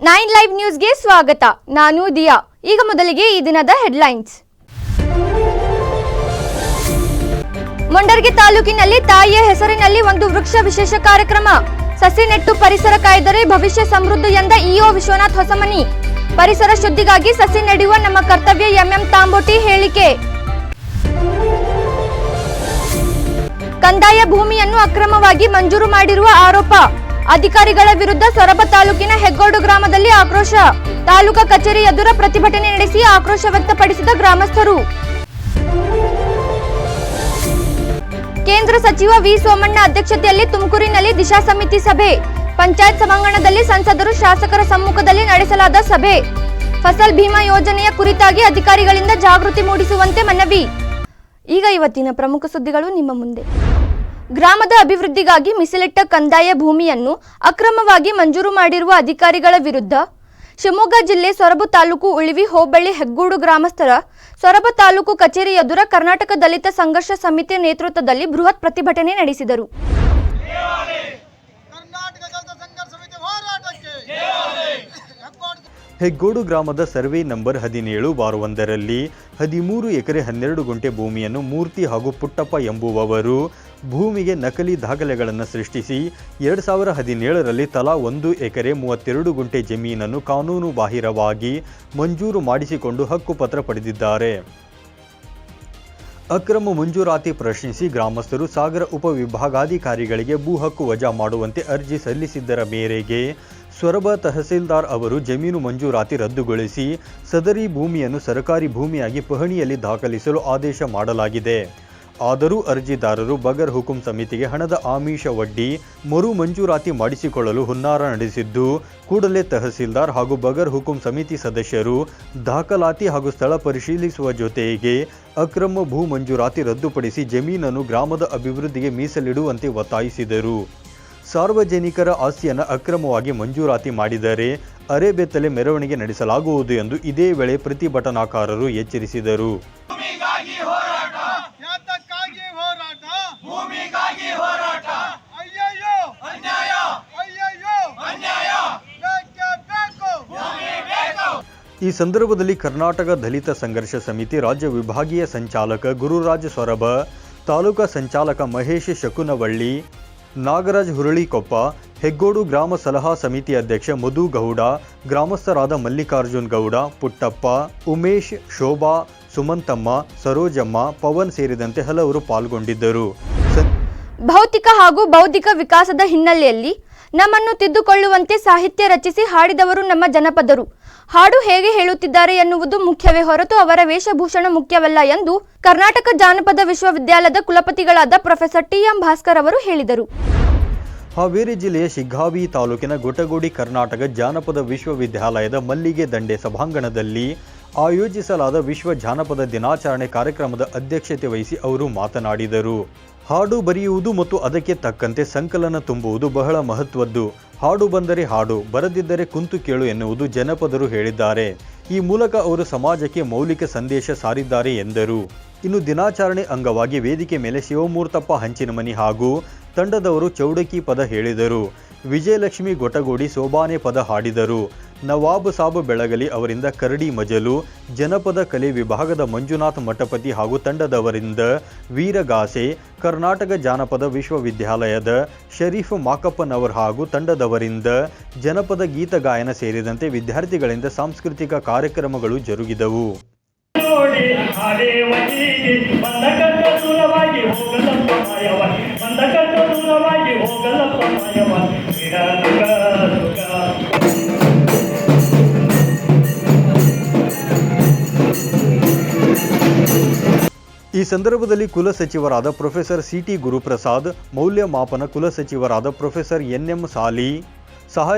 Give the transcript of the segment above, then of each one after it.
9 live ನ್ಯೂಸ್ಗೆ ಸ್ವಾಗತ. ನಾನು ದಿಯಾ. ಈಗ ಮೊದಲಿಗೆ ಈ ದಿನದ ಹೆಡ್ಲೈನ್ಸ್. ಮುಂಡರ್ಗಿ ತಾಲೂಕಿನಲ್ಲಿ ತಾಯಿಯ ಹೆಸರಿನಲ್ಲಿ ಒಂದು ವೃಕ್ಷ ವಿಶೇಷ ಕಾರ್ಯಕ್ರಮ. ಸಸಿ ನೆಟ್ಟು ಪರಿಸರ ಕಾಯ್ದರೆ ಭವಿಷ್ಯ ಸಮೃದ್ಧ ಎಂದ ಇಒ ವಿಶ್ವನಾಥ್ ಹೊಸಮನಿ. ಪರಿಸರ ಶುದ್ಧಿಗಾಗಿ ಸಸಿ ನೆಡುವ ನಮ್ಮ ಕರ್ತವ್ಯ ಎಂಎಂ ತಾಂಬೋಟಿ ಹೇಳಿಕೆ. ಕಂದಾಯ ಭೂಮಿಯನ್ನು ಅಕ್ರಮವಾಗಿ ಮಂಜೂರು ಮಾಡಿರುವ ಆರೋಪ. ಅಧಿಕಾರಿಗಳ ವಿರುದ್ಧ ಸೊರಬ ತಾಲೂಕಿನ ಹೆಗ್ಗೋಡು ಗ್ರಾಮದಲ್ಲಿ ಆಕ್ರೋಶ. ತಾಲೂಕಾ ಕಚೇರಿ ಎದುರು ಪ್ರತಿಭಟನೆ ನಡೆಸಿ ಆಕ್ರೋಶ ವ್ಯಕ್ತಪಡಿಸಿದ ಗ್ರಾಮಸ್ಥರು. ಕೇಂದ್ರ ಸಚಿವ ವಿ ಸೋಮಣ್ಣ ಅಧ್ಯಕ್ಷತೆಯಲ್ಲಿ ತುಮಕೂರಿನಲ್ಲಿ ದಿಶಾ ಸಮಿತಿ ಸಭೆ. ಪಂಚಾಯತ್ ಸಭಾಂಗಣದಲ್ಲಿ ಸಂಸದರು ಶಾಸಕರ ಸಮ್ಮುಖದಲ್ಲಿ ನಡೆಸಲಾದ ಸಭೆ. ಫಸಲ್ ಭೀಮಾ ಯೋಜನೆಯ ಕುರಿತಾಗಿ ಅಧಿಕಾರಿಗಳಿಂದ ಜಾಗೃತಿ ಮೂಡಿಸುವಂತೆ ಮನವಿ. ಈಗ ಇವತ್ತಿನ ಪ್ರಮುಖ ಸುದ್ದಿಗಳು ನಿಮ್ಮ ಮುಂದೆ. ಗ್ರಾಮದ ಅಭಿವೃದ್ಧಿಗಾಗಿ ಮೀಸಲಿಟ್ಟ ಕಂದಾಯ ಭೂಮಿಯನ್ನು ಅಕ್ರಮವಾಗಿ ಮಂಜೂರು ಮಾಡಿರುವ ಅಧಿಕಾರಿಗಳ ವಿರುದ್ಧ ಶಿವಮೊಗ್ಗ ಜಿಲ್ಲೆ ಸೊರಬ ತಾಲೂಕು ಉಳಿವಿ ಹೋಬಳಿ ಹೆಗ್ಗೋಡು ಗ್ರಾಮಸ್ಥರ ಸೊರಬ ತಾಲೂಕು ಕಚೇರಿ ಎದುರು ಕರ್ನಾಟಕ ದಲಿತ ಸಂಘರ್ಷ ಸಮಿತಿ ನೇತೃತ್ವದಲ್ಲಿ ಬೃಹತ್ ಪ್ರತಿಭಟನೆ ನಡೆಸಿದರು. ಹೆಗ್ಗೋಡು ಗ್ರಾಮದ ಸರ್ವೆ ನಂಬರ್ 17 ಬಾರ್ 1ರಲ್ಲಿ 13 ಎಕರೆ 12 ಗುಂಟೆ ಭೂಮಿಯನ್ನು ಮೂರ್ತಿ ಹಾಗೂ ಪುಟ್ಟಪ್ಪ ಎಂಬುವವರು ಭೂಮಿಗೆ ನಕಲಿ ದಾಖಲೆಗಳನ್ನು ಸೃಷ್ಟಿಸಿ 2017ರಲ್ಲಿ ತಲಾ 1 ಎಕರೆ 32 ಗುಂಟೆ ಜಮೀನನ್ನು ಕಾನೂನು ಬಾಹಿರವಾಗಿ ಮಂಜೂರು ಮಾಡಿಸಿಕೊಂಡು ಹಕ್ಕುಪತ್ರ ಪಡೆದಿದ್ದಾರೆ. ಅಕ್ರಮ ಮಂಜೂರಾತಿ ಪ್ರಶ್ನಿಸಿ ಗ್ರಾಮಸ್ಥರು ಸಾಗರ ಉಪವಿಭಾಗಾಧಿಕಾರಿಗಳಿಗೆ ಭೂ ಹಕ್ಕು ವಜಾ ಮಾಡುವಂತೆ ಅರ್ಜಿ ಸಲ್ಲಿಸಿದ್ದರ ಮೇರೆಗೆ ಸೊರಬ ತಹಸೀಲ್ದಾರ್ ಅವರು ಜಮೀನು ಮಂಜೂರಾತಿ ರದ್ದುಗೊಳಿಸಿ ಸದರಿ ಭೂಮಿಯನ್ನು ಸರ್ಕಾರಿ ಭೂಮಿಯಾಗಿ ಪಹಣಿಯಲ್ಲಿ ದಾಖಲಿಸಲು ಆದೇಶ ಮಾಡಲಾಗಿದೆ. ಆದರೂ ಅರ್ಜಿದಾರರು ಬಗರ್ ಹುಕುಂ ಸಮಿತಿಗೆ ಹಣದ ಆಮಿಷ ಒಡ್ಡಿ ಮರು ಮಂಜೂರಾತಿ ಮಾಡಿಸಿಕೊಳ್ಳಲು ಹುನ್ನಾರ ನಡೆಸಿದ್ದು, ಕೂಡಲೇ ತಹಸೀಲ್ದಾರ್ ಹಾಗೂ ಬಗರ್ ಹುಕುಂ ಸಮಿತಿ ಸದಸ್ಯರು ದಾಖಲಾತಿ ಹಾಗೂ ಸ್ಥಳ ಪರಿಶೀಲಿಸುವ ಜೊತೆಗೆ ಅಕ್ರಮ ಭೂ ಮಂಜೂರಾತಿ ರದ್ದುಪಡಿಸಿ ಜಮೀನನ್ನು ಗ್ರಾಮದ ಅಭಿವೃದ್ಧಿಗೆ ಮೀಸಲಿಡುವಂತೆ ಒತ್ತಾಯಿಸಿದರು. ಸಾರ್ವಜನಿಕರ ಆಸ್ತಿಯನ್ನು ಅಕ್ರಮವಾಗಿ ಮಂಜೂರಾತಿ ಮಾಡಿದರೆ ಅರೆಬೆತ್ತಲೆ ಮೆರವಣಿಗೆ ನಡೆಸಲಾಗುವುದು ಎಂದು ಇದೇ ವೇಳೆ ಪ್ರತಿಭಟನಾಕಾರರು ಎಚ್ಚರಿಸಿದರು. ಈ ಸಂದರ್ಭದಲ್ಲಿ ಕರ್ನಾಟಕ ದಲಿತ ಸಂಘರ್ಷ ಸಮಿತಿ ರಾಜ್ಯ ವಿಭಾಗೀಯ ಸಂಚಾಲಕ ಗುರುರಾಜ್ ಸೊರಬ, ತಾಲೂಕಾ ಸಂಚಾಲಕ ಮಹೇಶ್ ಶಕುನವಳ್ಳಿ, ನಾಗರಾಜ್ ಹುರಳಿಕೊಪ್ಪ, ಹೆಗ್ಗೋಡು ಗ್ರಾಮ ಸಲಹಾ ಸಮಿತಿ ಅಧ್ಯಕ್ಷ ಮಧು ಗೌಡ, ಗ್ರಾಮಸ್ಥರಾದ ಮಲ್ಲಿಕಾರ್ಜುನ್ ಗೌಡ, ಪುಟ್ಟಪ್ಪ, ಉಮೇಶ್, ಶೋಭಾ, ಸುಮಂತಮ್ಮ, ಸರೋಜಮ್ಮ, ಪವನ್ ಸೇರಿದಂತೆ ಹಲವರು ಪಾಲ್ಗೊಂಡಿದ್ದರು. ಭೌತಿಕ ಹಾಗೂ ಬೌದ್ಧಿಕ ವಿಕಾಸದ ಹಿನ್ನೆಲೆಯಲ್ಲಿ ನಮ್ಮನ್ನು ತಿದ್ದುಕೊಳ್ಳುವಂತೆ ಸಾಹಿತ್ಯ ರಚಿಸಿ ಹಾಡಿದವರು ನಮ್ಮ ಜನಪದರು. ಹಾಡು ಹೇಗೆ ಹೇಳುತ್ತಿದ್ದಾರೆ ಎನ್ನುವುದು ಮುಖ್ಯವೇ ಹೊರತು ಅವರ ವೇಷಭೂಷಣ ಮುಖ್ಯವಲ್ಲ ಎಂದು ಕರ್ನಾಟಕ ಜಾನಪದ ವಿಶ್ವವಿದ್ಯಾಲಯದ ಕುಲಪತಿಗಳಾದ ಪ್ರೊಫೆಸರ್ ಟಿ.ಎಂ. ಭಾಸ್ಕರ್ ಅವರು ಹೇಳಿದರು. ಹಾವೇರಿ ಜಿಲ್ಲೆಯ ಶಿಗ್ಗಾವಿ ತಾಲೂಕಿನ ಗೊಟಗೋಡಿ ಕರ್ನಾಟಕ ಜಾನಪದ ವಿಶ್ವವಿದ್ಯಾಲಯದ ಮಲ್ಲಿಗೆ ದಂಡೆ ಸಭಾಂಗಣದಲ್ಲಿ ಆಯೋಜಿಸಲಾದ ವಿಶ್ವ ಜಾನಪದ ದಿನಾಚರಣೆ ಕಾರ್ಯಕ್ರಮದ ಅಧ್ಯಕ್ಷತೆ ವಹಿಸಿ ಅವರು ಮಾತನಾಡಿದರು. ಹಾಡು ಬರೆಯುವುದು ಮತ್ತು ಅದಕ್ಕೆ ತಕ್ಕಂತೆ ಸಂಕಲನ ತುಂಬುವುದು ಬಹಳ ಮಹತ್ವದ್ದು. ಹಾಡು ಬಂದರೆ ಹಾಡು, ಬರದಿದ್ದರೆ ಕುಂತು ಕೇಳು ಎನ್ನುವುದು ಜನಪದರು ಹೇಳಿದ್ದಾರೆ. ಈ ಮೂಲಕ ಅವರು ಸಮಾಜಕ್ಕೆ ಮೌಲಿಕ ಸಂದೇಶ ಸಾರಿದ್ದಾರೆ ಎಂದರು. ಇನ್ನು ದಿನಾಚರಣೆ ಅಂಗವಾಗಿ ವೇದಿಕೆ ಮೇಲೆ ಶಿವಮೂರ್ತಪ್ಪ ಹಂಚಿನಮನಿ ಹಾಗೂ ತಂಡದವರು ಚೌಡಕಿ ಪದ ಹೇಳಿದರು. ವಿಜಯಲಕ್ಷ್ಮಿ ಗೊಟಗೋಡಿ ಸೋಬಾನೆ ಪದ ಹಾಡಿದರು. ನವಾಬ್ ಸಾಬ್ ಬೆಳಗಲಿ ಅವರಿಂದ ಕರಡಿ ಮಜಲು, ಜನಪದ ಕಲೆ ವಿಭಾಗದ ಮಂಜುನಾಥ್ ಮಠಪತಿ ಹಾಗೂ ತಂಡದವರಿಂದ ವೀರಗಾಸೆ, ಕರ್ನಾಟಕ ಜಾನಪದ ವಿಶ್ವವಿದ್ಯಾಲಯದ ಶರೀಫ್ ಮಾಕಪ್ಪನವರ್ ಹಾಗೂ ತಂಡದವರಿಂದ ಜನಪದ ಗೀತ ಗಾಯನ ಸೇರಿದಂತೆ ವಿದ್ಯಾರ್ಥಿಗಳಿಂದ ಸಾಂಸ್ಕೃತಿಕ ಕಾರ್ಯಕ್ರಮಗಳು ಜರುಗಿದವು. ಈ ಸಂದರ್ಭದಲ್ಲಿ ಕುಲಸಚಿವರಾದ ಪ್ರೊಫೆಸರ್ ಸಿ.ಟಿ. ಗುರುಪ್ರಸಾದ್, ಮೌಲ್ಯಮಾಪನ ಕುಲಸಚಿವರಾದ ಪ್ರೊಫೆಸರ್ ಎನ್.ಎಂ. ಸಾಲಿ,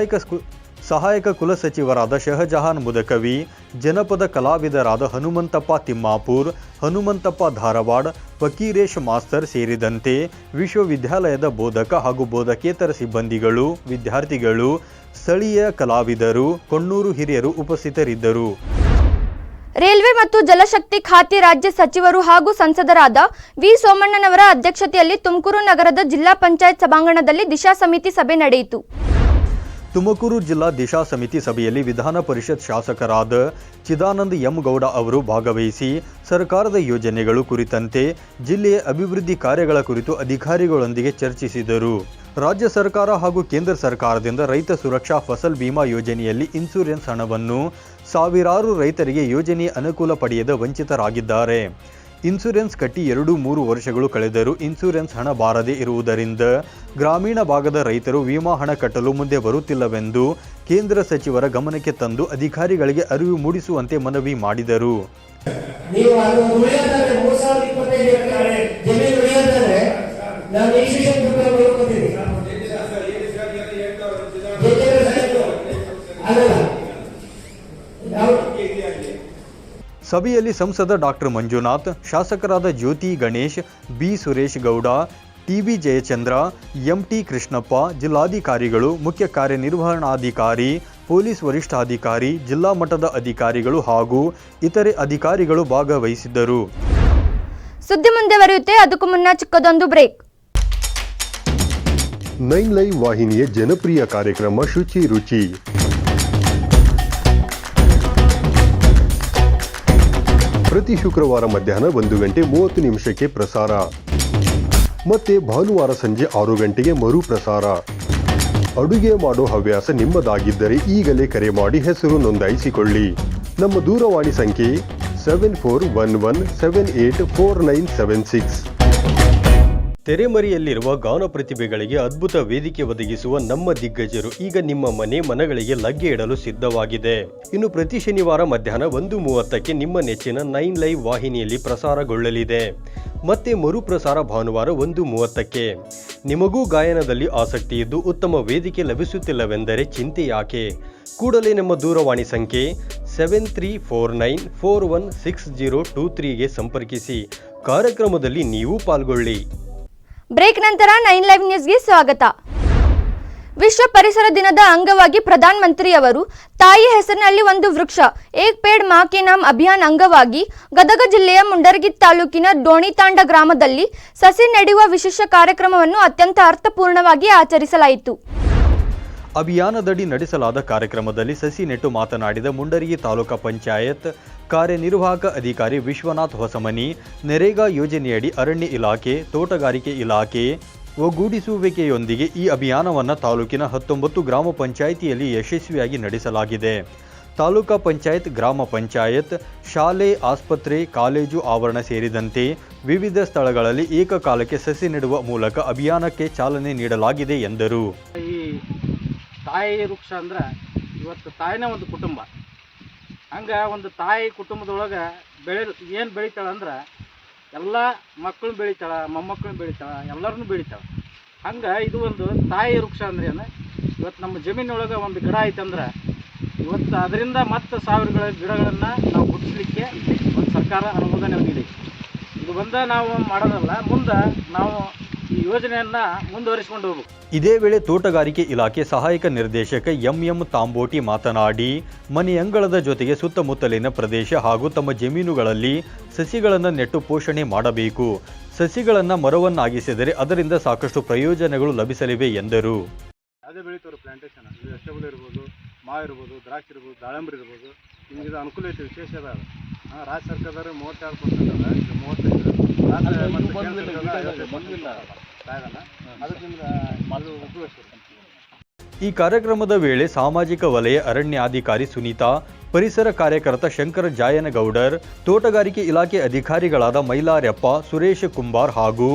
ಸಹಾಯಕ ಕುಲಸಚಿವರಾದ ಶಹಜಹಾನ್ ಮುದಕವಿ, ಜನಪದ ಕಲಾವಿದರಾದ ಹನುಮಂತಪ್ಪ ತಿಮ್ಮಾಪುರ್, ಹನುಮಂತಪ್ಪ ಧಾರವಾಡ್, ಫಕೀರೇಶ್ ಮಾಸ್ತರ್ ಸೇರಿದಂತೆ ವಿಶ್ವವಿದ್ಯಾಲಯದ ಬೋಧಕ ಹಾಗೂ ಬೋಧಕೇತರ ಸಿಬ್ಬಂದಿಗಳು, ವಿದ್ಯಾರ್ಥಿಗಳು, ಸ್ಥಳೀಯ ಕಲಾವಿದರು, ಕೊಣ್ಣೂರು ಹಿರಿಯರು ಉಪಸ್ಥಿತರಿದ್ದರು. ರೈಲ್ವೆ ಮತ್ತು ಜಲಶಕ್ತಿ ಖಾತೆ ರಾಜ್ಯ ಸಚಿವರು ಹಾಗೂ ಸಂಸದರಾದ ವಿ ಸೋಮಣ್ಣನವರ ಅಧ್ಯಕ್ಷತೆಯಲ್ಲಿ ತುಮಕೂರು ನಗರದ ಜಿಲ್ಲಾ ಪಂಚಾಯತ್ ಸಭಾಂಗಣದಲ್ಲಿ ದಿಶಾ ಸಮಿತಿ ಸಭೆ ನಡೆಯಿತು. ತುಮಕೂರು ಜಿಲ್ಲಾ ದಿಶಾ ಸಮಿತಿ ಸಭೆಯಲ್ಲಿ ವಿಧಾನ ಪರಿಷತ್ ಶಾಸಕರಾದ ಚಿದಾನಂದ ಎಂ ಗೌಡ ಅವರು ಭಾಗವಹಿಸಿ ಸರ್ಕಾರದ ಯೋಜನೆಗಳು ಕುರಿತಂತೆ ಜಿಲ್ಲೆಯ ಅಭಿವೃದ್ಧಿ ಕಾರ್ಯಗಳ ಕುರಿತು ಅಧಿಕಾರಿಗಳೊಂದಿಗೆ ಚರ್ಚಿಸಿದರು. ರಾಜ್ಯ ಸರ್ಕಾರ ಹಾಗೂ ಕೇಂದ್ರ ಸರ್ಕಾರದಿಂದ ರೈತ ಸುರಕ್ಷಾ ಫಸಲ್ ಬಿಮಾ ಯೋಜನೆಯಲ್ಲಿ ಇನ್ಸೂರೆನ್ಸ್ ಹಣವನ್ನು ಸಾವಿರಾರು ರೈತರಿಗೆ ಯೋಜನೆಯ ಅನುಕೂಲ ಪಡೆಯದ ವಂಚಿತರಾಗಿದ್ದಾರೆ. ಇನ್ಸೂರೆನ್ಸ್ ಕಟ್ಟಿ 2-3 ವರ್ಷಗಳು ಕಳೆದರೂ ಇನ್ಸೂರೆನ್ಸ್ ಹಣ ಬಾರದೇ ಇರುವುದರಿಂದ ಗ್ರಾಮೀಣ ಭಾಗದ ರೈತರು ವಿಮಾ ಹಣ ಕಟ್ಟಲು ಮುಂದೆ ಬರುತ್ತಿಲ್ಲವೆಂದು ಕೇಂದ್ರ ಸಚಿವರ ಗಮನಕ್ಕೆ ತಂದು ಅಧಿಕಾರಿಗಳಿಗೆ ಅರಿವು ಮೂಡಿಸುವಂತೆ ಮನವಿ ಮಾಡಿದರು. ಸಭೆಯಲ್ಲಿ ಸಂಸದ ಡಾಕ್ಟರ್ ಮಂಜುನಾಥ್, ಶಾಸಕರಾದ ಜ್ಯೋತಿ ಗಣೇಶ್, ಬಿ ಸುರೇಶ್ ಗೌಡ, ಟಿಬಿ ಜಯಚಂದ್ರ, ಎಂಟಿ ಕೃಷ್ಣಪ್ಪ, ಜಿಲ್ಲಾಧಿಕಾರಿಗಳು, ಮುಖ್ಯ ಕಾರ್ಯನಿರ್ವಹಣಾಧಿಕಾರಿ, ಪೊಲೀಸ್ ವರಿಷ್ಠಾಧಿಕಾರಿ, ಜಿಲ್ಲಾ ಮಟ್ಟದ ಅಧಿಕಾರಿಗಳು ಹಾಗೂ ಇತರೆ ಅಧಿಕಾರಿಗಳು ಭಾಗವಹಿಸಿದ್ದರು. ಸುದ್ದಿ ಮುಂದುವರಿಯುತ್ತೆ, ಅದಕ್ಕೂ ಮುನ್ನ ಚಿಕ್ಕದೊಂದು ಬ್ರೇಕ್. 9 ಲೈವ್ ವಾಹಿನಿಯ ಜನಪ್ರಿಯ ಕಾರ್ಯಕ್ರಮ ಶುಚಿ ರುಚಿ. ಪ್ರತಿ ಶುಕ್ರವಾರ ಮಧ್ಯಾಹ್ನ 1:30 ಪ್ರಸಾರ, ಮತ್ತೆ ಭಾನುವಾರ ಸಂಜೆ 6 ಗಂಟೆಗೆ ಮರು ಪ್ರಸಾರ. ಅಡುಗೆ ಮಾಡೋ ಹವ್ಯಾಸ ನಿಮ್ಮದಾಗಿದ್ದರೆ ಈಗಲೇ ಕರೆ ಮಾಡಿ ಹೆಸರು ನೋಂದಾಯಿಸಿಕೊಳ್ಳಿ. ನಮ್ಮ ದೂರವಾಣಿ ಸಂಖ್ಯೆ 7411784976. ತೆರೆಮರೆಯಲ್ಲಿರುವ ಗಾನ ಪ್ರತಿಭೆಗಳಿಗೆ ಅದ್ಭುತ ವೇದಿಕೆ ಒದಗಿಸುವ ನಮ್ಮ ದಿಗ್ಗಜರು ಈಗ ನಿಮ್ಮ ಮನಗಳಿಗೆ ಲಗ್ಗೆ ಇಡಲು ಸಿದ್ಧವಾಗಿದೆ. ಇನ್ನು ಪ್ರತಿ ಶನಿವಾರ ಮಧ್ಯಾಹ್ನ 1:30 ನಿಮ್ಮ ನೆಚ್ಚಿನ 9 ಲೈವ್ ವಾಹಿನಿಯಲ್ಲಿ ಪ್ರಸಾರಗೊಳ್ಳಲಿದೆ. ಮತ್ತೆ ಮರುಪ್ರಸಾರ ಭಾನುವಾರ 1:30. ನಿಮಗೂ ಗಾಯನದಲ್ಲಿ ಆಸಕ್ತಿ ಇದ್ದು ಉತ್ತಮ ವೇದಿಕೆ ಲಭಿಸುತ್ತಿಲ್ಲವೆಂದರೆ ಚಿಂತೆ ಯಾಕೆ? ಕೂಡಲೇ ನಮ್ಮ ದೂರವಾಣಿ ಸಂಖ್ಯೆ 7349416023ಗೆ ಸಂಪರ್ಕಿಸಿ. ಕಾರ್ಯಕ್ರಮದಲ್ಲಿ ನೀವು ಪಾಲ್ಗೊಳ್ಳಿ. ಬ್ರೇಕ್ ನಂತರ 9 ಲೈವ್ ನ್ಯೂಸ್ಗೆ ಸ್ವಾಗತ. ವಿಶ್ವ ಪರಿಸರ ದಿನದ ಅಂಗವಾಗಿ ಪ್ರಧಾನ ಮಂತ್ರಿ ಅವರು ತಾಯಿ ಹೆಸರಿನಲ್ಲಿ ಒಂದು ವೃಕ್ಷ ಏಕ್ ಪೇಡ್ ಮಾ ಕೆ ನಾಮ್ ಅಭಿಯಾನ್ ಅಂಗವಾಗಿ ಗದಗ ಜಿಲ್ಲೆಯ ಮುಂಡರಗಿ ತಾಲೂಕಿನ ಡೋಣಿತಾಂಡ ಗ್ರಾಮದಲ್ಲಿ ಸಸಿ ನೆಡುವ ವಿಶೇಷ ಕಾರ್ಯಕ್ರಮವನ್ನು ಅತ್ಯಂತ ಅರ್ಥಪೂರ್ಣವಾಗಿ ಆಚರಿಸಲಾಯಿತು. ಅಭಿಯಾನದಡಿ ನಡೆಸಲಾದ ಕಾರ್ಯಕ್ರಮದಲ್ಲಿ ಸಸಿ ನೆಟ್ಟು ಮಾತನಾಡಿದ ಮುಂಡರಗಿ ತಾಲೂಕಾ ಪಂಚಾಯತ್ ಕಾರ್ಯನಿರ್ವಾಹಕ ಅಧಿಕಾರಿ ವಿಶ್ವನಾಥ್ ಹೊಸಮನಿ, ನರೇಗಾ ಯೋಜನೆಯಡಿ ಅರಣ್ಯ ಇಲಾಖೆ, ತೋಟಗಾರಿಕೆ ಇಲಾಖೆ ಒಗ್ಗೂಡಿಸುವಿಕೆಯೊಂದಿಗೆ ಈ ಅಭಿಯಾನವನ್ನು ತಾಲೂಕಿನ 19 ಗ್ರಾಮ ಪಂಚಾಯಿತಿಯಲ್ಲಿ ಯಶಸ್ವಿಯಾಗಿ ನಡೆಸಲಾಗಿದೆ. ತಾಲೂಕಾ ಪಂಚಾಯತ್, ಗ್ರಾಮ ಪಂಚಾಯತ್, ಶಾಲೆ, ಆಸ್ಪತ್ರೆ, ಕಾಲೇಜು ಆವರಣ ಸೇರಿದಂತೆ ವಿವಿಧ ಸ್ಥಳಗಳಲ್ಲಿ ಏಕಕಾಲಕ್ಕೆ ಸಸಿ ನೆಡುವ ಮೂಲಕ ಅಭಿಯಾನಕ್ಕೆ ಚಾಲನೆ ನೀಡಲಾಗಿದೆ ಎಂದರು. ಈ ತಾಯಿ ವೃಕ್ಷ ಅಂದ್ರೆ ಇವತ್ತು ತಾಯಿನ ಒಂದು ಕುಟುಂಬ. ಹಂಗೆ ಒಂದು ತಾಯಿ ಕುಟುಂಬದೊಳಗೆ ಏನು ಬೆಳಿತಾಳೆ ಅಂದ್ರೆ ಎಲ್ಲ ಮಕ್ಕಳು ಬೆಳಿತಾಳೆ, ಮೊಮ್ಮಕ್ಕಳು ಬೆಳಿತಾಳೆ, ಎಲ್ಲರನ್ನೂ ಬೆಳಿತಾಳೆ. ಹಂಗೆ ಇದು ಒಂದು ತಾಯಿ ವೃಕ್ಷ ಅಂದ್ರೆ ಏನು, ಇವತ್ತು ನಮ್ಮ ಜಮೀನೊಳಗೆ ಒಂದು ಗಿಡ ಐತಂದ್ರೆ ಇವತ್ತು ಅದರಿಂದ ಮತ್ತೆ 1000 ಗಿಡಗಳನ್ನು ನಾವು ಹುಟ್ಟಿಸ್ಲಿಕ್ಕೆ ಒಂದು ಸರ್ಕಾರ ಅನುಮೋದನೆ ನೀಡಿ. ಇದು ಬಂದ ನಾವು ಮಾಡೋದಲ್ಲ, ಮುಂದೆ ನಾವು ಈ ಯೋಜನೆಯನ್ನು ಮುಂದುವರಿಸಿಕೊಂಡು ಹೋಗ್ಬೇಕು. ಇದೇ ವೇಳೆ ತೋಟಗಾರಿಕೆ ಇಲಾಖೆ ಸಹಾಯಕ ನಿರ್ದೇಶಕ ಎಂ ತಾಂಬೋಟಿ ಮಾತನಾಡಿ, ಮನೆಯಂಗಳದ ಜೊತೆಗೆ ಸುತ್ತಮುತ್ತಲಿನ ಪ್ರದೇಶ ಹಾಗೂ ತಮ್ಮ ಜಮೀನುಗಳಲ್ಲಿ ಸಸಿಗಳನ್ನು ನೆಟ್ಟು ಪೋಷಣೆ ಮಾಡಬೇಕು. ಸಸಿಗಳನ್ನು ಮರವನ್ನಾಗಿಸಿದರೆ ಅದರಿಂದ ಸಾಕಷ್ಟು ಪ್ರಯೋಜನಗಳು ಲಭಿಸಲಿವೆ ಎಂದರು. ಯಾವುದೇ ಬೆಳೀತಾರೆ ಪ್ಲಾಂಟೇಶನ್, ಇದು ವೆಜಿಟೇಬಲ್ ಇರ್ಬೋದು, ಮಾವು ಇರ್ಬೋದು, ದ್ರಾಕ್ಷಿ ಇರ್ಬೋದು, ದಾಳಂಬರಿ ಇರ್ಬೋದು, ನಿಮ್ಗೆ ಇದು ಅನುಕೂಲ ಐತೆ, ವಿಶೇಷ ಅದ. ರಾಜ್ಯ ಸರ್ಕಾರದವರು 32% ಅದ, 35 ಈ ಕಾರ್ಯಕ್ರಮದ ವೇಳೆ ಸಾಮಾಜಿಕ ವಲಯ ಅರಣ್ಯಾಧಿಕಾರಿ ಸುನೀತಾ, ಪರಿಸರ ಕಾರ್ಯಕರ್ತ ಶಂಕರ ಜಾಯನಗೌಡರ್, ತೋಟಗಾರಿಕೆ ಇಲಾಖೆ ಅಧಿಕಾರಿಗಳಾದ ಮೈಲಾರ್ಯಪ್ಪ, ಸುರೇಶ್ ಕುಂಬಾರ್ ಹಾಗೂ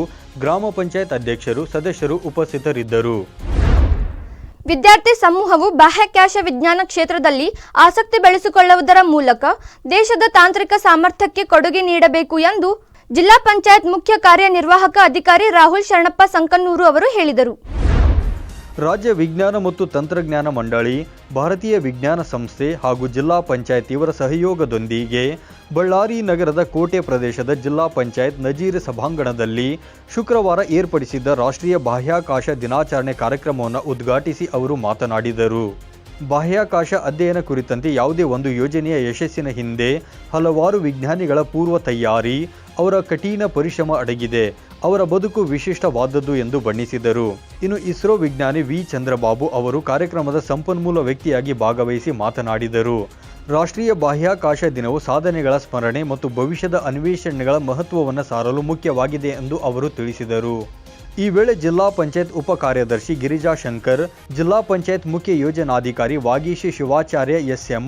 ಗ್ರಾಮ ಪಂಚಾಯತ್ ಅಧ್ಯಕ್ಷರು, ಸದಸ್ಯರು ಉಪಸ್ಥಿತರಿದ್ದರು. ವಿದ್ಯಾರ್ಥಿ ಸಮೂಹವು ಬಾಹ್ಯಾಕಾಶ ವಿಜ್ಞಾನ ಕ್ಷೇತ್ರದಲ್ಲಿ ಆಸಕ್ತಿ ಬೆಳೆಸಿಕೊಳ್ಳುವುದರ ಮೂಲಕ ದೇಶದ ತಾಂತ್ರಿಕ ಸಾಮರ್ಥ್ಯಕ್ಕೆ ಕೊಡುಗೆ ನೀಡಬೇಕು ಎಂದು ಜಿಲ್ಲಾ ಪಂಚಾಯತ್ ಮುಖ್ಯ ಕಾರ್ಯನಿರ್ವಾಹಕ ಅಧಿಕಾರಿ ರಾಹುಲ್ ಶರಣಪ್ಪ ಸಂಕನೂರು ಅವರು ಹೇಳಿದರು. ರಾಜ್ಯ ವಿಜ್ಞಾನ ಮತ್ತು ತಂತ್ರಜ್ಞಾನ ಮಂಡಳಿ, ಭಾರತೀಯ ವಿಜ್ಞಾನ ಸಂಸ್ಥೆ ಹಾಗೂ ಜಿಲ್ಲಾ ಪಂಚಾಯತ್ ಇವರ ಸಹಯೋಗದೊಂದಿಗೆ ಬಳ್ಳಾರಿ ನಗರದ ಕೋಟೆ ಪ್ರದೇಶದ ಜಿಲ್ಲಾ ಪಂಚಾಯತ್ ನಜೀರ್ ಸಭಾಂಗಣದಲ್ಲಿ ಶುಕ್ರವಾರ ಏರ್ಪಡಿಸಿದ್ದ ರಾಷ್ಟ್ರೀಯ ಬಾಹ್ಯಾಕಾಶ ದಿನಾಚರಣೆ ಕಾರ್ಯಕ್ರಮವನ್ನು ಉದ್ಘಾಟಿಸಿ ಅವರು ಮಾತನಾಡಿದರು. ಬಾಹ್ಯಾಕಾಶ ಅಧ್ಯಯನ ಕುರಿತಂತೆ ಯಾವುದೇ ಒಂದು ಯೋಜನೆಯ ಯಶಸ್ಸಿನ ಹಿಂದೆ ಹಲವಾರು ವಿಜ್ಞಾನಿಗಳ ಪೂರ್ವ ತಯಾರಿ, ಅವರ ಕಠಿಣ ಪರಿಶ್ರಮ ಅಡಗಿದೆ. ಅವರ ಬದುಕು ವಿಶಿಷ್ಟವಾದದ್ದು ಎಂದು ಬಣ್ಣಿಸಿದರು. ಇನ್ನು ಇಸ್ರೋ ವಿಜ್ಞಾನಿ ವಿ ಚಂದ್ರಬಾಬು ಅವರು ಕಾರ್ಯಕ್ರಮದ ಸಂಪನ್ಮೂಲ ವ್ಯಕ್ತಿಯಾಗಿ ಭಾಗವಹಿಸಿ ಮಾತನಾಡಿದರು. ರಾಷ್ಟ್ರೀಯ ಬಾಹ್ಯಾಕಾಶ ದಿನವು ಸಾಧನೆಗಳ ಸ್ಮರಣೆ ಮತ್ತು ಭವಿಷ್ಯದ ಅನ್ವೇಷಣೆಗಳ ಮಹತ್ವವನ್ನು ಸಾರಲು ಮುಖ್ಯವಾಗಿದೆ ಎಂದು ಅವರು ತಿಳಿಸಿದರು. ಈ ವೇಳೆ ಜಿಲ್ಲಾ ಪಂಚಾಯತ್ ಉಪ ಕಾರ್ಯದರ್ಶಿ ಗಿರಿಜಾ ಶಂಕರ್, ಜಿಲ್ಲಾ ಪಂಚಾಯತ್ ಮುಖ್ಯ ಯೋಜನಾಧಿಕಾರಿ ವಾಗೀಶಿ ಶಿವಾಚಾರ್ಯ ಎಸ್ಎಂ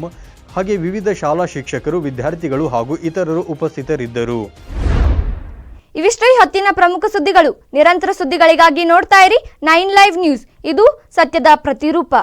ಹಾಗೆ ವಿವಿಧ ಶಾಲಾ ಶಿಕ್ಷಕರು, ವಿದ್ಯಾರ್ಥಿಗಳು ಹಾಗೂ ಇತರರು ಉಪಸ್ಥಿತರಿದ್ದರು. ಇವಿಷ್ಟು ಈ ಹೊತ್ತಿನ ಪ್ರಮುಖ ಸುದ್ದಿಗಳು. ನಿರಂತರ ಸುದ್ದಿಗಳಿಗಾಗಿ ನೋಡ್ತಾ ಇರಿ 9 ಲೈವ್ ನ್ಯೂಸ್. ಇದು ಸತ್ಯದ ಪ್ರತಿರೂಪ.